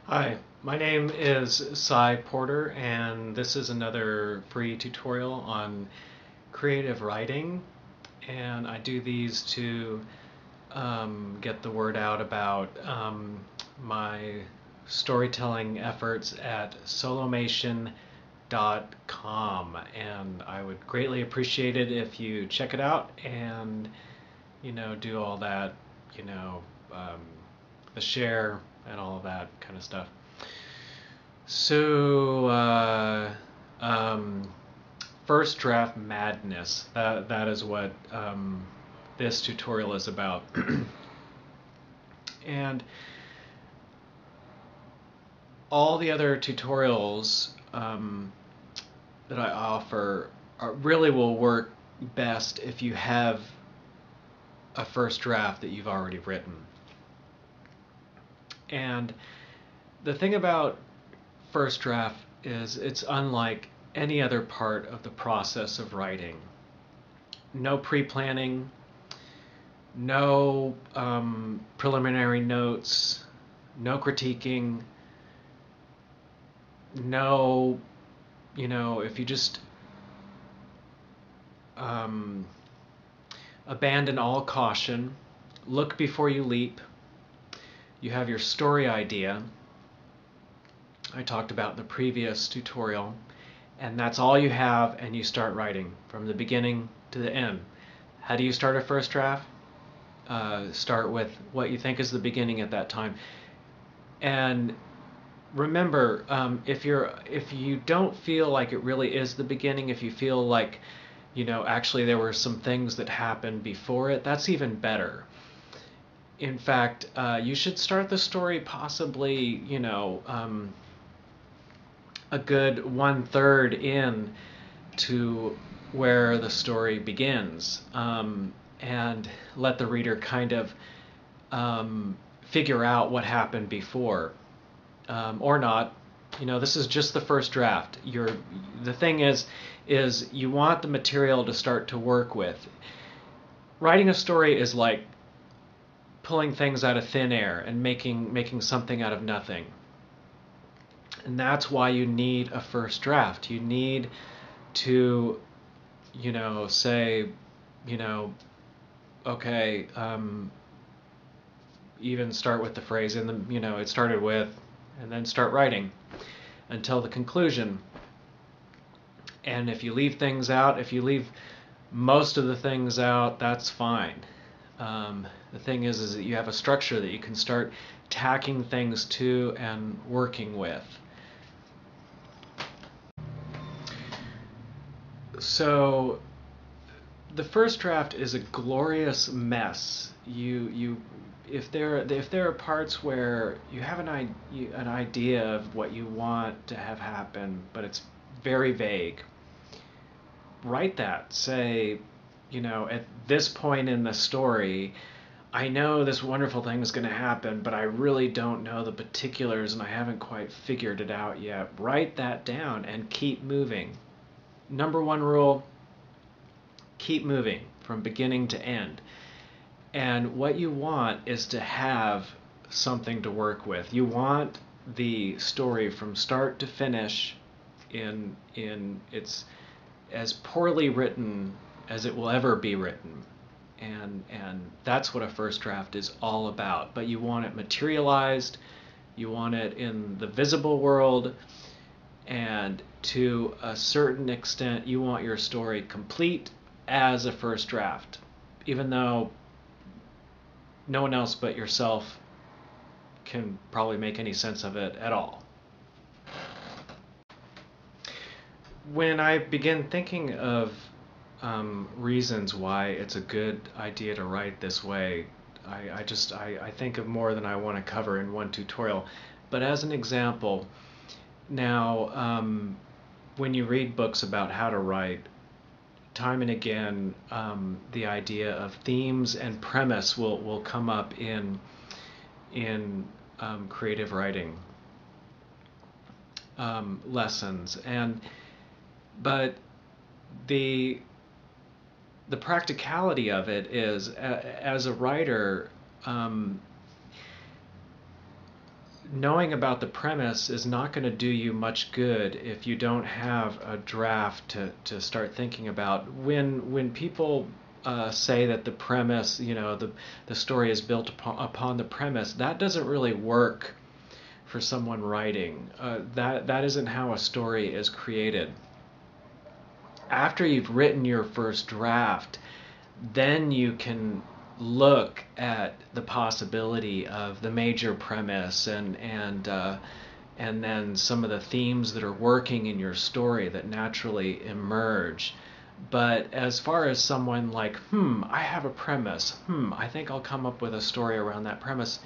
Hi, my name is Cy Porter, and this is another free tutorial on creative writing. And I do these to get the word out about my storytelling efforts at solomation.com. And I would greatly appreciate it if you check it out and, do all that, you know, um, the share and all of that kind of stuff. So, first draft madness. That is what this tutorial is about. And all the other tutorials that I offer really will work best if you have a first draft that you've already written. And the thing about first draft is it's unlike any other part of the process of writing. No pre-planning, no preliminary notes, no critiquing, no, if you just abandon all caution, look before you leap, you have your story idea, I talked about in the previous tutorial, and that's all you have, and you start writing from the beginning to the end. How do you start a first draft? Start with what you think is the beginning at that time. And remember, if you don't feel like it really is the beginning, if you feel like, actually there were some things that happened before it, that's even better. In fact, you should start the story possibly, a good 1/3 in to where the story begins, and let the reader kind of figure out what happened before, or not. This is just the first draft. The thing is you want the material to start to work with. Writing a story is like pulling things out of thin air and making something out of nothing. And that's why you need a first draft. You need to, say, okay, even start with the phrase in the, it started with, and then start writing until the conclusion. And if you leave things out, if you leave most of the things out, that's fine. The thing is that you have a structure that you can start tacking things to and working with. So the first draft is a glorious mess. If there are parts where you have an idea of what you want to have happen, but it's very vague, write that. Say, at this point in the story, I know this wonderful thing is going to happen, but I really don't know the particulars and I haven't quite figured it out yet. Write that down and keep moving. Number one rule, keep moving from beginning to end. And what you want is to have something to work with. You want the story from start to finish in its as poorly written as it will ever be written. And that's what a first draft is all about. But you want it materialized, you want it in the visible world, and to a certain extent you want your story complete as a first draft, even though no one else but yourself can probably make any sense of it at all. When I begin thinking of reasons why it's a good idea to write this way, I think of more than I want to cover in one tutorial. But as an example, now, when you read books about how to write, time and again, the idea of themes and premise will come up in creative writing lessons, but the practicality of it is, as a writer, knowing about the premise is not going to do you much good if you don't have a draft to start thinking about. When people say that the premise, the story is built upon the premise, that doesn't really work for someone writing. That isn't how a story is created. After you've written your first draft, then you can look at the possibility of the major premise and then some of the themes that are working in your story that naturally emerge. But as far as someone like, I have a premise, I think I'll come up with a story around that premise,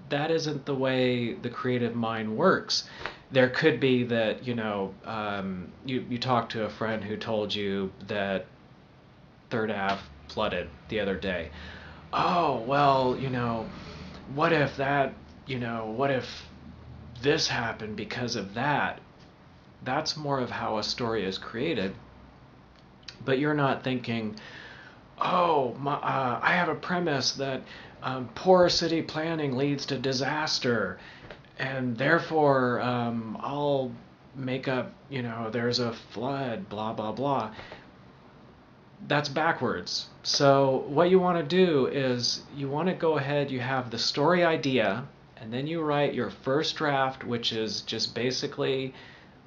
that isn't the way the creative mind works. There could be that, you talk to a friend who told you that Third Ave flooded the other day. Oh, well, what if that, what if this happened because of that? That's more of how a story is created. But you're not thinking, I have a premise that poor city planning leads to disaster, and therefore I'll make up, there's a flood, blah, blah, blah. That's backwards. So what you want to do is you want to go ahead, you have the story idea, and then you write your first draft, which is just basically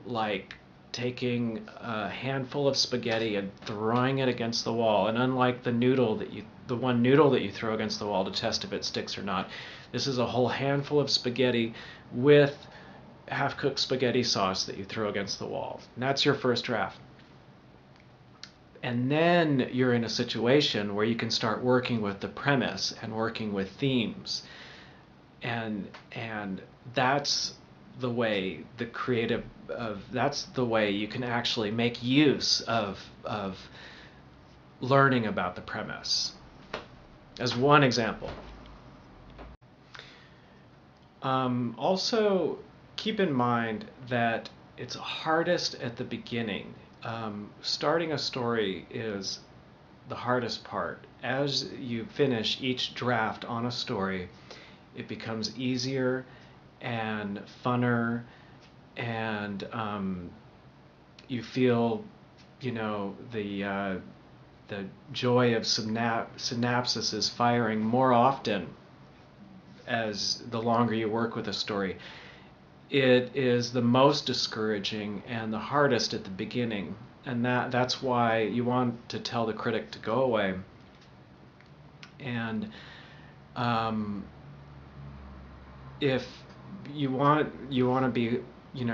like taking a handful of spaghetti and throwing it against the wall. And unlike the one noodle that you throw against the wall to test if it sticks or not, this is a whole handful of spaghetti with half-cooked spaghetti sauce that you throw against the wall. And that's your first draft. And then you're in a situation where you can start working with the premise and working with themes. And that's the way that's the way you can actually make use of learning about the premise. As one example. Also, keep in mind that it's hardest at the beginning. Starting a story is the hardest part. As you finish each draft on a story, it becomes easier and funner, and you feel, the joy of synapses is firing more often as the longer you work with a story. It is the most discouraging and the hardest at the beginning, and that's why you want to tell the critic to go away. And if you want to be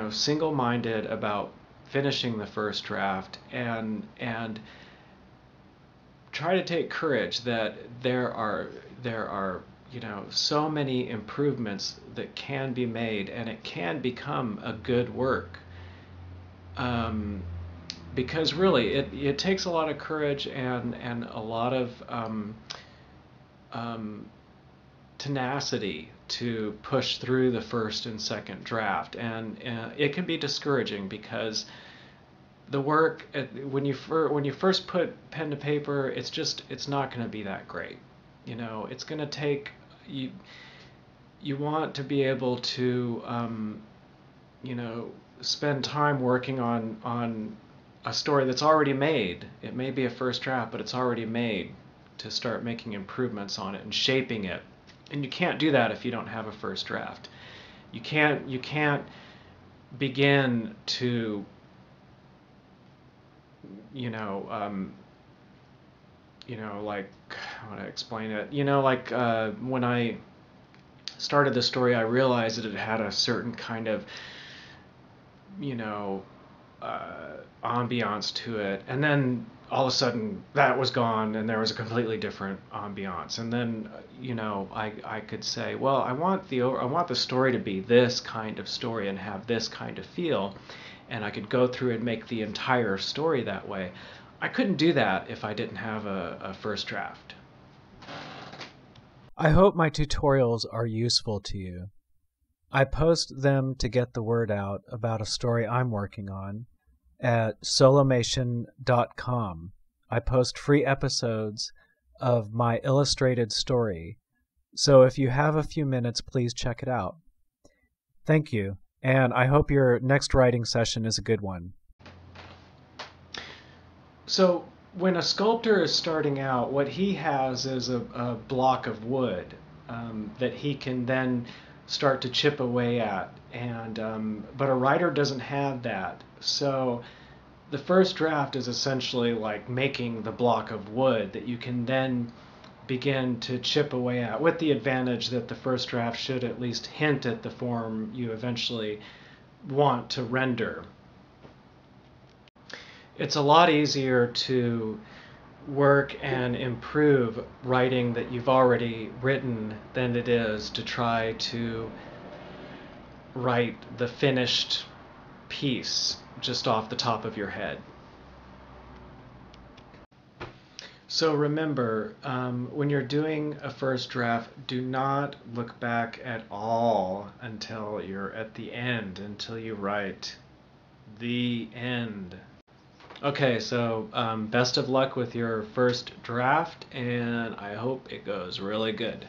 single-minded about finishing the first draft, and try to take courage that there are so many improvements that can be made, and it can become a good work. Because really, it takes a lot of courage and a lot of tenacity to push through the first and second draft, and it can be discouraging because the work when you first put pen to paper, it's not going to be that great. It's going to take you want to be able to spend time working on a story that's already made. It may be a first draft, but it's already made, to start making improvements on it and shaping it. And you can't do that if you don't have a first draft. You can't begin to like, how would I explain it? When I started the story, I realized that it had a certain kind of ambiance to it, and then all of a sudden that was gone and there was a completely different ambiance. And then I could say, well, I want the story to be this kind of story and have this kind of feel, and I could go through and make the entire story that way. I couldn't do that if I didn't have a first draft. I hope my tutorials are useful to you. I post them to get the word out about a story I'm working on at solomation.com. I post free episodes of my illustrated story, so if you have a few minutes, please check it out. Thank you, and I hope your next writing session is a good one. So when a sculptor is starting out, what he has is a block of wood that he can then start to chip away at, and but a writer doesn't have that. So the first draft is essentially like making the block of wood that you can then begin to chip away at, with the advantage that the first draft should at least hint at the form you eventually want to render. It's a lot easier to work and improve writing that you've already written than it is to try to write the finished piece just off the top of your head. So remember, when you're doing a first draft, do not look back at all until you're at the end, until you write the end. Okay, so best of luck with your first draft, and I hope it goes really good.